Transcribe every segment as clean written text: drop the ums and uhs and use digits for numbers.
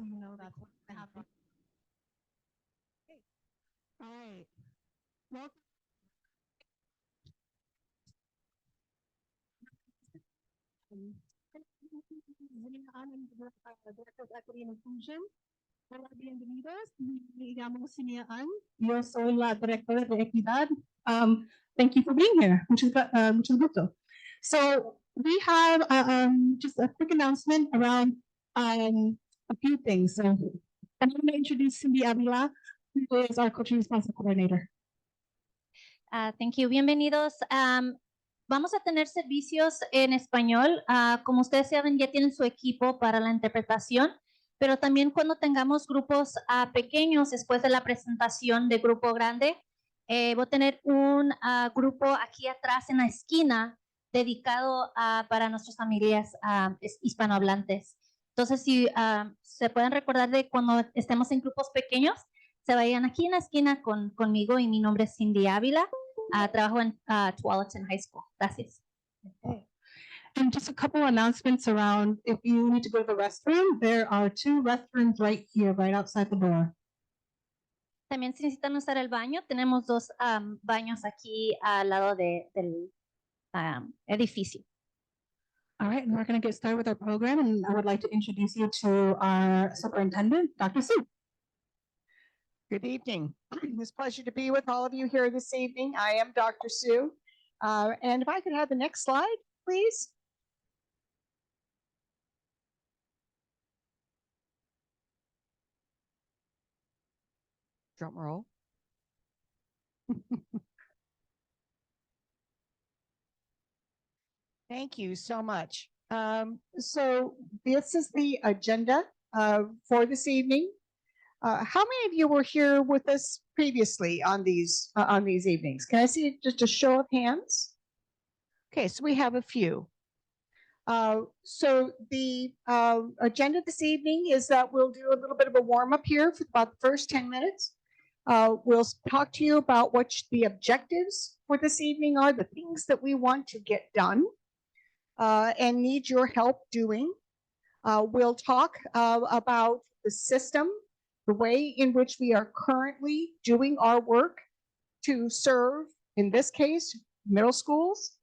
so you know that's what's happening. Okay. All right. Welcome. Director of Equity and Inclusion. Hola, bienvenidos. Me llamo Simia An. Yo soy la directora de Equidad. Thank you for being here. Mucho gusto. So we have just a quick announcement around a few things. So I'm going to introduce Cindy Avila, who is our Coaching Responsive Coordinator. Thank you. Bienvenidos. Vamos a tener servicios en español. Como ustedes saben, ya tienen su equipo para la interpretación, pero también cuando tengamos grupos pequeños después de la presentación de grupo grande, voy a tener un grupo aquí atrás en la esquina dedicado para nuestras familias hispanohablantes. Entonces, si se pueden recordar de cuando estemos en grupos pequeños, se vayan aquí en la esquina conmigo y mi nombre es Cindy Ávila. Trabajo en Tualatin High School. Gracias. Okay. And just a couple announcements around if you need to go to the restroom, there are 2 restrooms right here, right outside the door. También si necesitan usar el baño, tenemos 2 baños aquí al lado del edificio. All right, and we're going to get started with our program, and I would like to introduce you to our superintendent, Dr. Sue. Good evening. It's a pleasure to be with all of you here this evening. I am Dr. Sue. And if I could have the next slide, please. Drum roll. Thank you so much. So this is the agenda for this evening. How many of you were here with us previously on these evenings? Can I see just a show of hands? Okay, so we have a few. So the agenda this evening is that we'll do a little bit of a warm up here for about the first 10 minutes. We'll talk to you about what the objectives for this evening are, the things that we want to get done and need your help doing. We'll talk about the system, the way in which we are currently doing our work to serve, in this case, middle schools.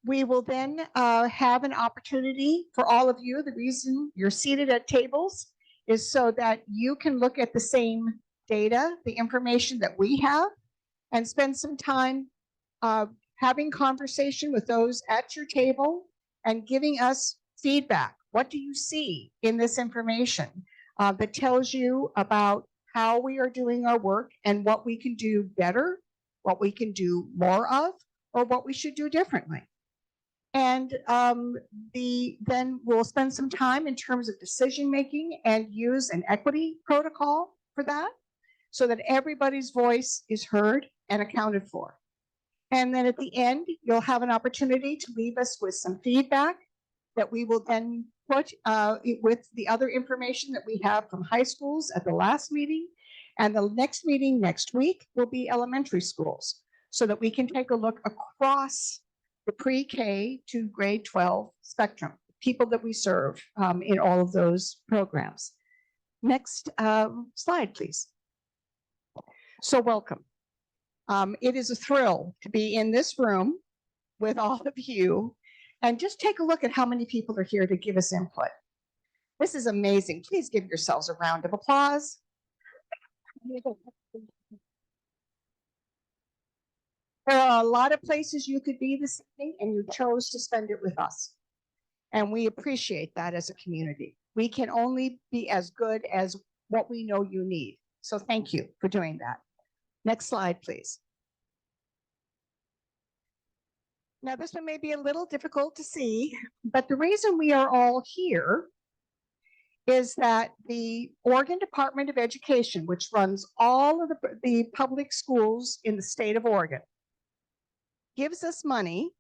We will then have an opportunity for all of you. The reason you're seated at tables is so that you can look at the same data, the information that we have, and spend some time having conversation with those at your table and giving us feedback. What do you see in this information that tells you about how we are doing our work and what we can do better, what we can do more of, or what we should do differently? And then we'll spend some time in terms of decision making and use an equity protocol for that so that everybody's voice is heard and accounted for. And then at the end, you'll have an opportunity to leave us with some feedback that we will then put with the other information that we have from high schools at the last meeting. And the next meeting next week will be elementary schools so that we can take a look across the pre-K to grade 12 spectrum, people that we serve in all of those programs. Next slide, please. So welcome. It is a thrill to be in this room with all of you. And just take a look at how many people are here to give us input. This is amazing. Please give yourselves a round of applause. There are a lot of places you could be this evening, and you chose to spend it with us. And we appreciate that as a community. We can only be as good as what we know you need. So thank you for doing that. Next slide, please. Now, this one may be a little difficult to see, but the reason we are all here is that the Oregon Department of Education, which runs all of the public schools in the state of Oregon, gives us money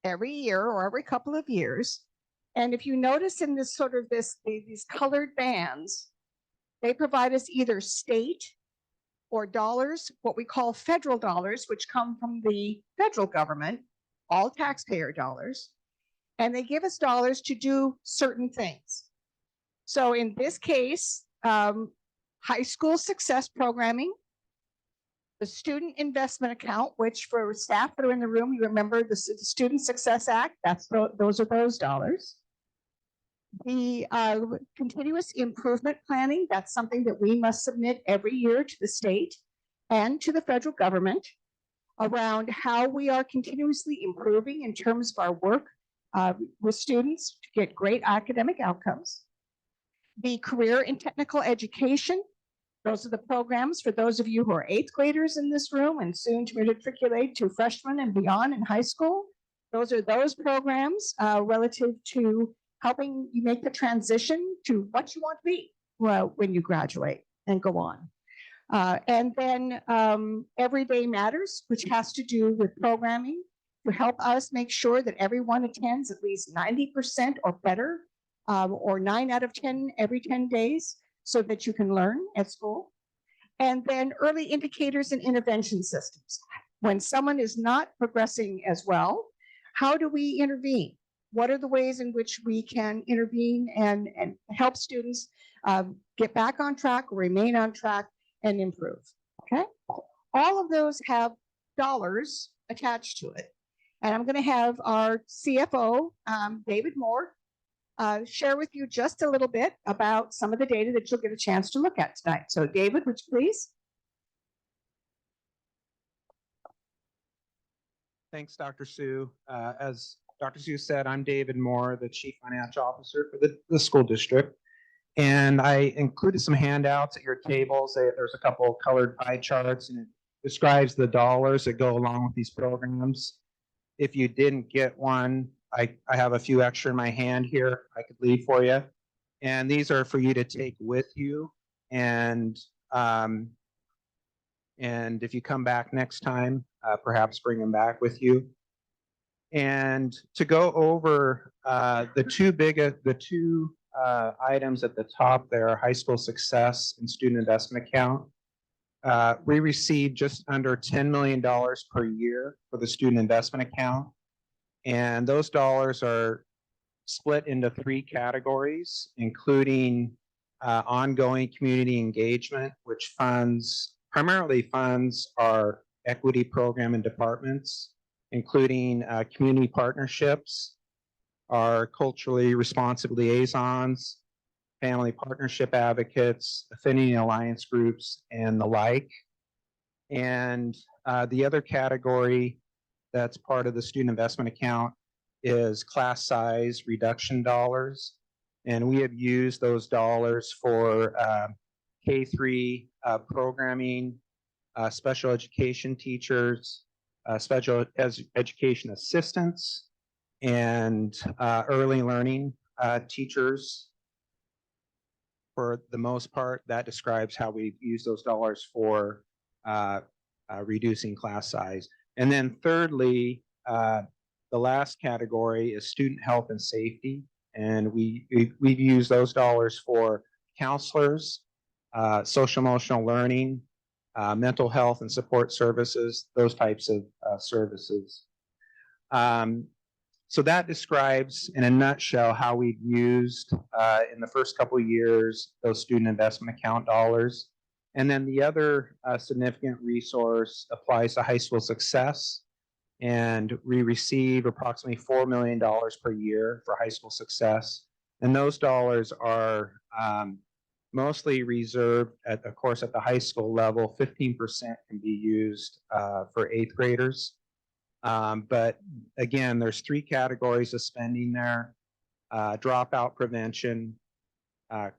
every year or every couple of years. And if you notice in this sort of these colored bands, they provide us either state or dollars, what we call federal dollars, which come from the federal government, all taxpayer dollars, and they give us dollars to do certain things. So in this case, high school success programming, the student investment account, which for staff that are in the room, you remember the Student Success Act, those are those dollars. The continuous improvement planning, that's something that we must submit every year to the state and to the federal government around how we are continuously improving in terms of our work with students to get great academic outcomes. The career and technical education, those are the programs for those of you who are 8th graders in this room and soon to matriculate to freshmen and beyond in high school. Those are those programs relative to helping you make the transition to what you want to be when you graduate and go on. And then Everyday Matters, which has to do with programming to help us make sure that everyone attends at least 90% or better, or 9 out of 10 every 10 days, so that you can learn at school. And then early indicators and intervention systems. When someone is not progressing as well, how do we intervene? What are the ways in which we can intervene and help students get back on track, remain on track, and improve? Okay. All of those have dollars attached to it. And I'm going to have our CFO, David Moore, share with you just a little bit about some of the data that you'll get a chance to look at tonight. So David, would you please? Thanks, Dr. Sue. As Dr. Sue said, I'm David Moore, the Chief Financial Officer for the school district. And I included some handouts at your tables. There's a couple of colored pie charts, and it describes the dollars that go along with these programs. If you didn't get one, I have a few extra in my hand here I could leave for you. And these are for you to take with you. And if you come back next time, perhaps bring them back with you. And to go over the two items at the top there, high school success and student investment account. We received just under $10 million per year for the student investment account. And those dollars are split into 3 categories, including ongoing community engagement, which primarily funds our equity program and departments, including community partnerships, our culturally responsive liaisons, family partnership advocates, affinity alliance groups, and the like. And the other category that's part of the student investment account is class size reduction dollars. And we have used those dollars for K-3 programming, special education teachers, special education assistants, and early learning teachers. For the most part, that describes how we use those dollars for reducing class size. And then thirdly, the last category is student health and safety. And we've used those dollars for counselors, social emotional learning, mental health and support services, those types of services. So that describes in a nutshell how we've used in the first couple of years those student investment account dollars. And then the other significant resource applies to high school success. And we receive approximately $4 million per year for high school success. And those dollars are mostly reserved of course, at the high school level. 15% can be used for 8th graders. But again, there's 3 categories of spending there: dropout prevention,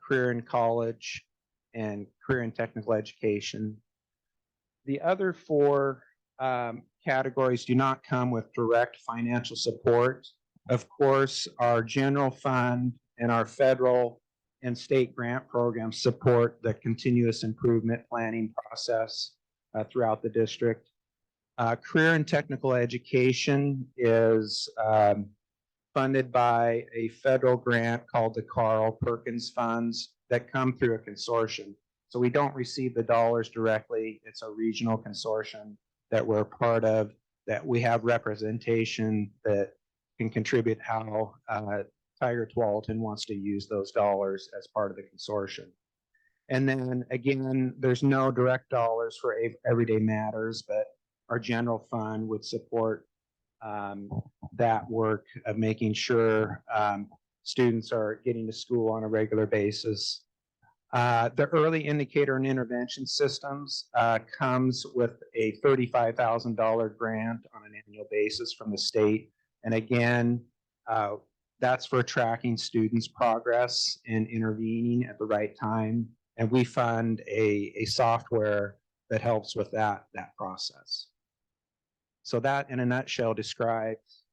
career in college, and career and technical education. The other 4 categories do not come with direct financial support. Of course, our general fund and our federal and state grant programs support the continuous improvement planning process throughout the district. Career and technical education is funded by a federal grant called the Carl Perkins Funds that come through a consortium. So we don't receive the dollars directly. It's a regional consortium that we're part of, that we have representation that can contribute how Tigard-Tualatin wants to use those dollars as part of the consortium. And then again, there's no direct dollars for everyday matters, but our general fund would support that work of making sure students are getting to school on a regular basis. The early indicator and intervention systems comes with a $35,000 grant on an annual basis from the state. And again, that's for tracking students' progress and intervening at the right time. And we fund a software that helps with that process. So that, in a nutshell, describes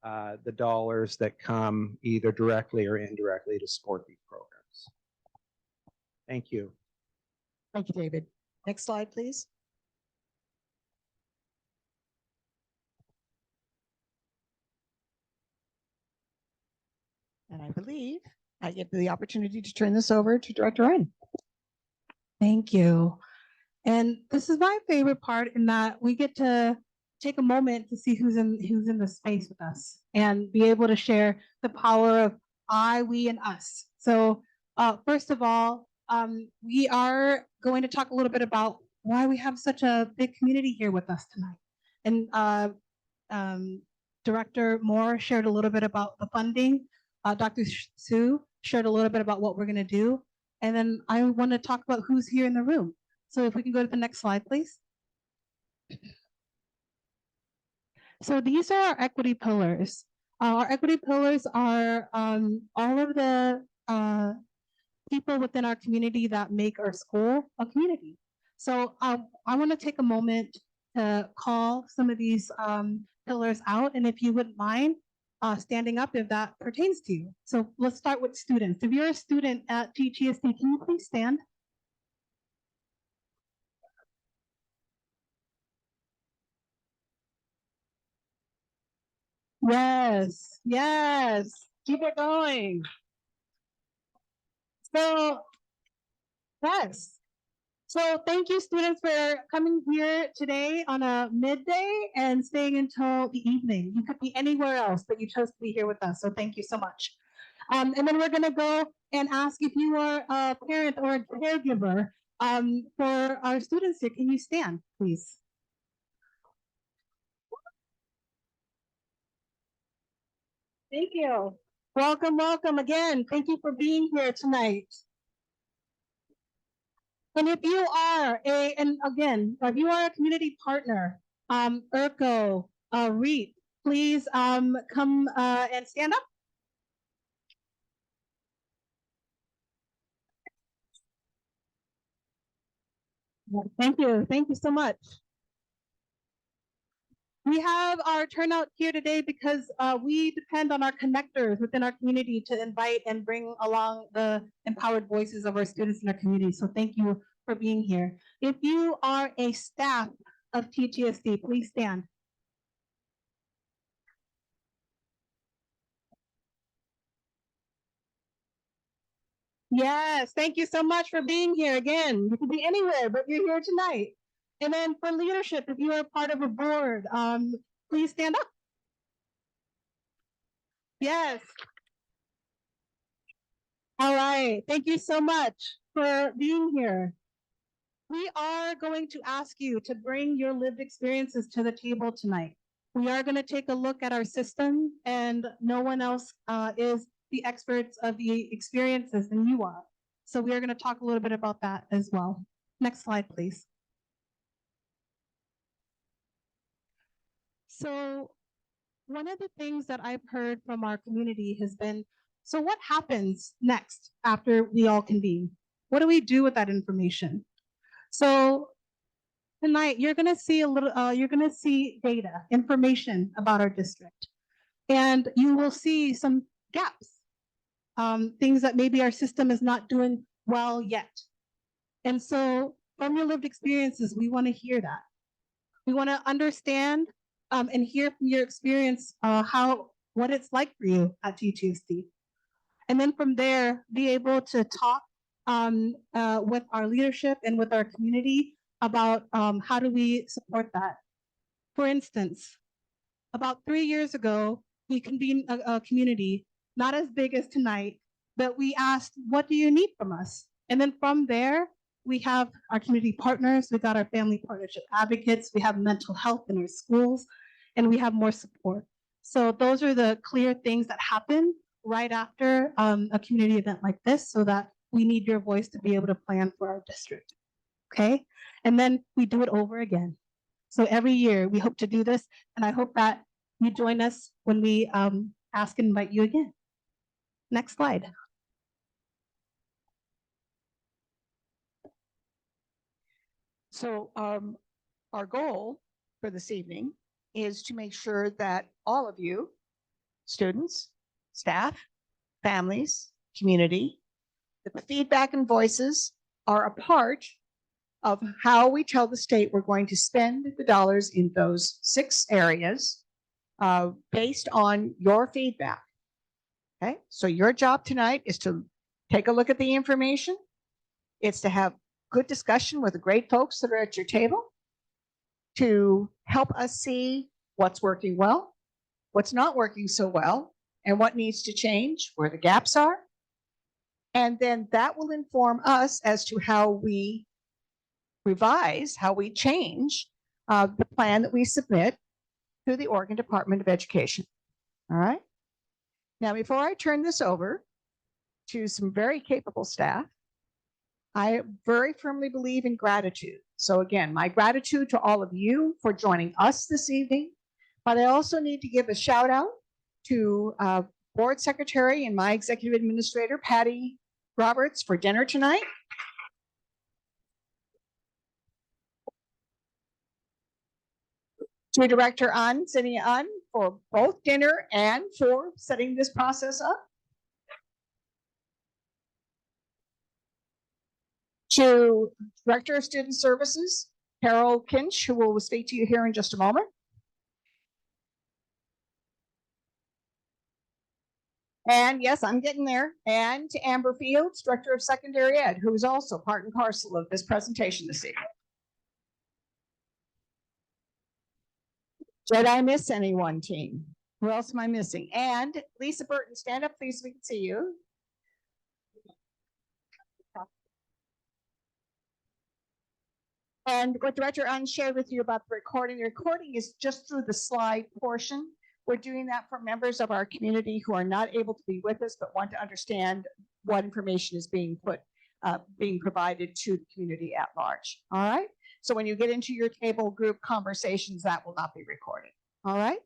the dollars that come either directly or indirectly to support these programs. Thank you. Thank you, David. Next slide, please. And I believe I get the opportunity to turn this over to Director Ryan. Thank you. And this is my favorite part in that we get to take a moment to see who's in the space with us and be able to share the power of I, we, and us. So first of all, we are going to talk a little bit about why we have such a big community here with us tonight. And Director Moore shared a little bit about the funding. Dr. Sue shared a little bit about what we're going to do. And then I want to talk about who's here in the room. So if we can go to the next slide, please. So these are our equity pillars. Our equity pillars are all of the people within our community that make our school a community. So I want to take a moment to call some of these pillars out. And if you wouldn't mind standing up if that pertains to you. So let's start with students. If you're a student at TGSD, can you please stand? Yes, yes, keep it going. So, yes. So thank you, students, for coming here today on a midday and staying until the evening. You could be anywhere else, but you chose to be here with us. So thank you so much. And then we're gonna go and ask if you are a parent or a caregiver for our students here. Can you stand, please? Thank you. Welcome, welcome again. Thank you for being here tonight. And if you are if you are a community partner, ERCO, REAP, please come and stand up. Thank you so much. We have our turnout here today because we depend on our connectors within our community to invite and bring along the empowered voices of our students in our community. So thank you for being here. If you are a staff of TGSD, please stand. Yes, thank you so much for being here again. You could be anywhere, but you're here tonight. And then for leadership, if you are part of a board, please stand up. Yes. All right. Thank you so much for being here. We are going to ask you to bring your lived experiences to the table tonight. We are going to take a look at our system, and no one else is the experts of the experiences than you are. So we are going to talk a little bit about that as well. Next slide, please. So one of the things that I've heard from our community has been, so what happens next after we all convene? What do we do with that information? So tonight you're going to see you're going to see data, information about our district, and you will see some gaps, things that maybe our system is not doing well yet. And so from your lived experiences, we want to hear that. We want to understand and hear from your experience what it's like for you at TGSD. And then from there, be able to talk with our leadership and with our community about how do we support that. For instance, about 3 years ago, we convened a community, not as big as tonight, but we asked, what do you need from us? And then from there, we have our community partners, we got our family partnership advocates, we have mental health in our schools, and we have more support. So those are the clear things that happen right after a community event like this, so that we need your voice to be able to plan for our district. Okay? And then we do it over again. So every year we hope to do this, and I hope that you join us when we ask and invite you again. Next slide. So our goal for this evening is to make sure that all of you, students, staff, families, community, that the feedback and voices are a part of how we tell the state we're going to spend the dollars in those 6 areas based on your feedback. Okay, so your job tonight is to take a look at the information. It's to have good discussion with the great folks that are at your table to help us see what's working well, what's not working so well, and what needs to change, where the gaps are. And then that will inform us as to how we revise, how we change the plan that we submit to the Oregon Department of Education. All right. Now, before I turn this over to some very capable staff, I very firmly believe in gratitude. So again, my gratitude to all of you for joining us this evening, but I also need to give a shout out to Board Secretary and my Executive Administrator, Patty Roberts, for dinner tonight. To Director An, Cindy An, for both dinner and for setting this process up. To Director of Student Services, Carol Kinch, who will speak to you here in just a moment. And yes, I'm getting there. And to Amber Fields, Director of Secondary Ed, who is also part and parcel of this presentation this evening. Did I miss anyone, team? Who else am I missing? And Lisa Burton, stand up, please, so we can see you. And what Director Unn shared with you about the recording is just through the slide portion. We're doing that for members of our community who are not able to be with us, but want to understand what information is being provided to the community at large. All right. So when you get into your table group conversations, that will not be recorded. All right.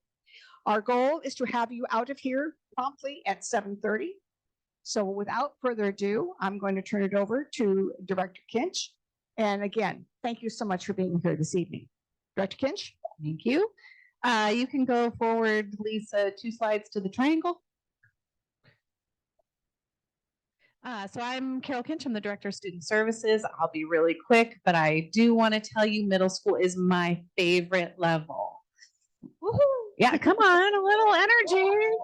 Our goal is to have you out of here promptly at 7:30. So without further ado, I'm going to turn it over to Director Kinch. And again, thank you so much for being here this evening. Director Kinch. Thank you. You can go forward, Lisa, 2 slides to the triangle. So I'm Carol Kinch. I'm the Director of Student Services. I'll be really quick, but I do want to tell you middle school is my favorite level. Woohoo! Yeah, come on, a little energy.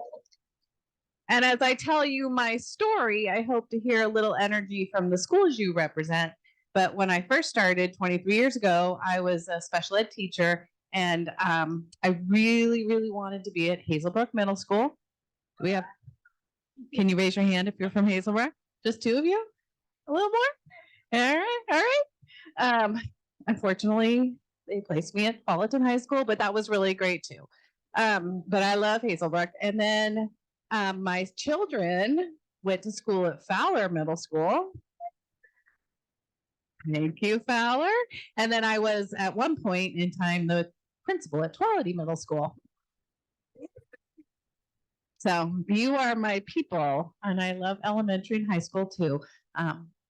And as I tell you my story, I hope to hear a little energy from the schools you represent. But when I first started 23 years ago, I was a special ed teacher, and I really, really wanted to be at Hazelbrook Middle School. Do we have? Can you raise your hand if you're from Hazelbrook? Just 2 of you? A little more? All right, all right. Unfortunately, they placed me at Tualatin High School, but that was really great too. But I love Hazelbrook. And then my children went to school at Fowler Middle School. Thank you, Fowler. And then I was at one point in time the principal at Tualatin Middle School. So you are my people, and I love elementary and high school too.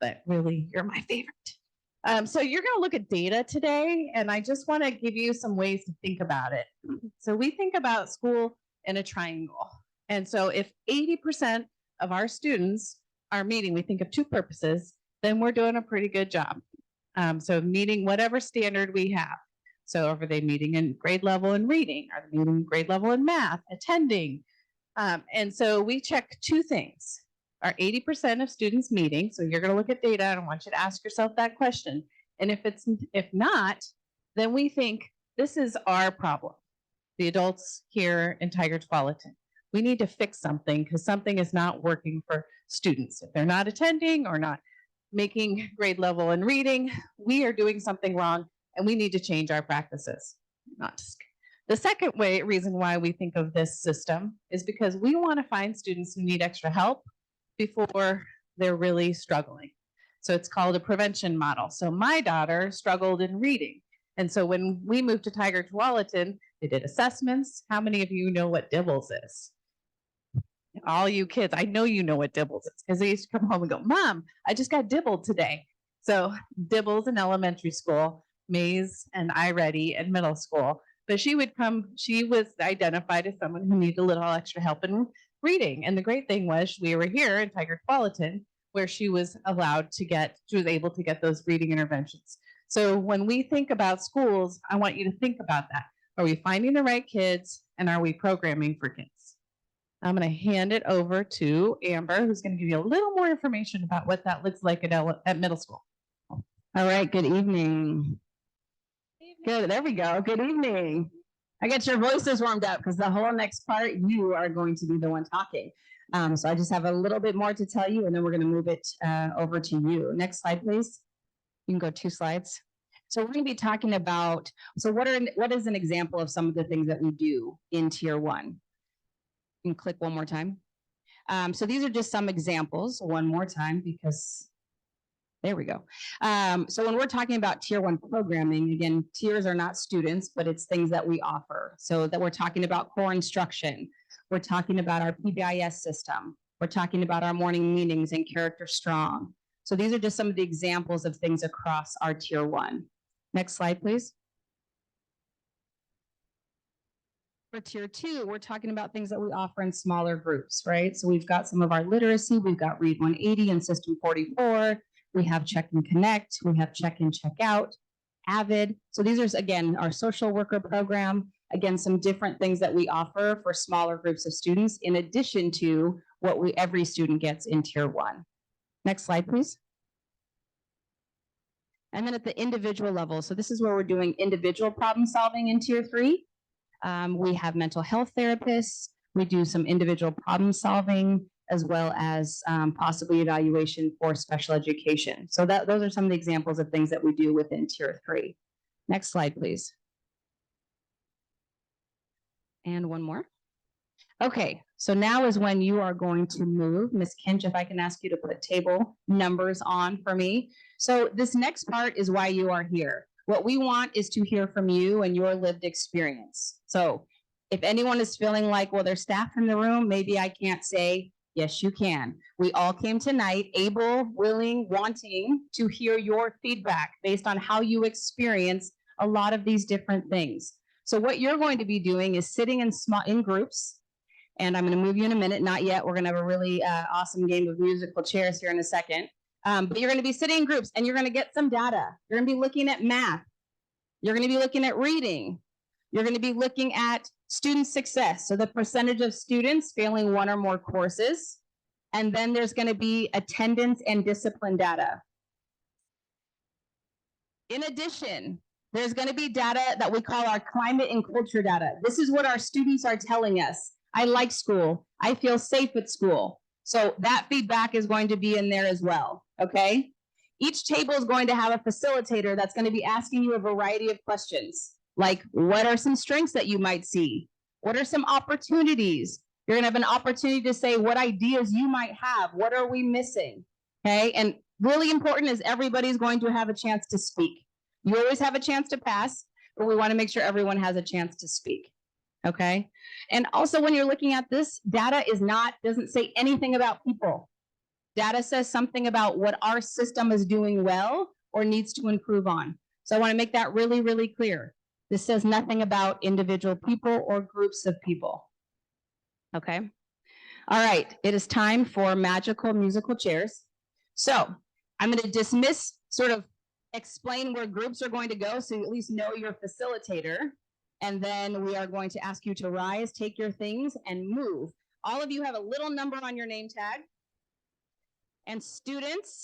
But really, you're my favorite. So you're going to look at data today, and I just want to give you some ways to think about it. So we think about school in a triangle. And so if 80% of our students are meeting, we think of 2 purposes, then we're doing a pretty good job. So meeting whatever standard we have. So are they meeting in grade level in reading? Are they meeting grade level in math, attending? And so we check 2 things. Are 80% of students meeting? So you're going to look at data, and I want you to ask yourself that question. And if not, then we think this is our problem. The adults here in Tigard-Tualatin. We need to fix something because something is not working for students. If they're not attending or not making grade level in reading, we are doing something wrong and we need to change our practices. Not just the second reason why we think of this system is because we want to find students who need extra help before they're really struggling. So it's called a prevention model. So my daughter struggled in reading. And so when we moved to Tigard-Tualatin, they did assessments. How many of you know what Dibbles is? All you kids, I know you know what Dibbles is because they used to come home and go, Mom, I just got dibbled today. So Dibbles in elementary school, Maze and iReady in middle school. But she would come, she was identified as someone who needed a little extra help in reading. And the great thing was we were here in Tigard-Tualatin where she was able to get those reading interventions. So when we think about schools, I want you to think about that. Are we finding the right kids and are we programming for kids? I'm going to hand it over to Amber, who's going to give you a little more information about what that looks like at middle school. All right, good evening. Good, there we go. Good evening. I get your voices warmed up because the whole next part, you are going to be the one talking. So I just have a little bit more to tell you, and then we're going to move it over to you. Next slide, please. You can go 2 slides. So we're going to be talking about, so what is an example of some of the things that we do in Tier 1? You can click one more time. So these are just some examples, one more time, because there we go. So when we're talking about Tier 1 programming, again, tiers are not students, but it's things that we offer. So that we're talking about core instruction. We're talking about our PBIS system. We're talking about our morning meetings and Character Strong. So these are just some of the examples of things across our Tier 1. Next slide, please. For Tier 2, we're talking about things that we offer in smaller groups, right? So we've got some of our literacy. We've got Read 180 and System 44. We have Check and Connect. We have Check in, Check out, Avid. So these are, again, our social worker program. Again, some different things that we offer for smaller groups of students in addition to what every student gets in Tier 1. Next slide, please. And then at the individual level, so this is where we're doing individual problem solving in Tier 3. We have mental health therapists. We do some individual problem solving as well as possibly evaluation for special education. So those are some of the examples of things that we do within Tier 3. Next slide, please. And one more. Okay, so now is when you are going to move. Ms. Kinch, if I can ask you to put table numbers on for me. So this next part is why you are here. What we want is to hear from you and your lived experience. So if anyone is feeling like, well, there's staff in the room, maybe I can't say, yes, you can. We all came tonight able, willing, wanting to hear your feedback based on how you experience a lot of these different things. So what you're going to be doing is sitting in groups, and I'm going to move you in a minute. Not yet. We're going to have a really awesome game of musical chairs here in a second. But you're going to be sitting in groups, and you're going to get some data. You're going to be looking at math. You're going to be looking at reading. You're going to be looking at student success, so the percentage of students failing one or more courses. And then there's going to be attendance and discipline data. In addition, there's going to be data that we call our climate and culture data. This is what our students are telling us. I like school. I feel safe at school. So that feedback is going to be in there as well, okay? Each table is going to have a facilitator that's going to be asking you a variety of questions, like what are some strengths that you might see? What are some opportunities? You're going to have an opportunity to say what ideas you might have. What are we missing? Okay, and really important is everybody's going to have a chance to speak. You always have a chance to pass, but we want to make sure everyone has a chance to speak. Okay, and also when you're looking at this, data doesn't say anything about people. Data says something about what our system is doing well or needs to improve on. So I want to make that really, really clear. This says nothing about individual people or groups of people. Okay. All right. It is time for magical musical chairs. So I'm going to dismiss, sort of explain where groups are going to go so you at least know your facilitator. And then we are going to ask you to rise, take your things, and move. All of you have a little number on your name tag. And students,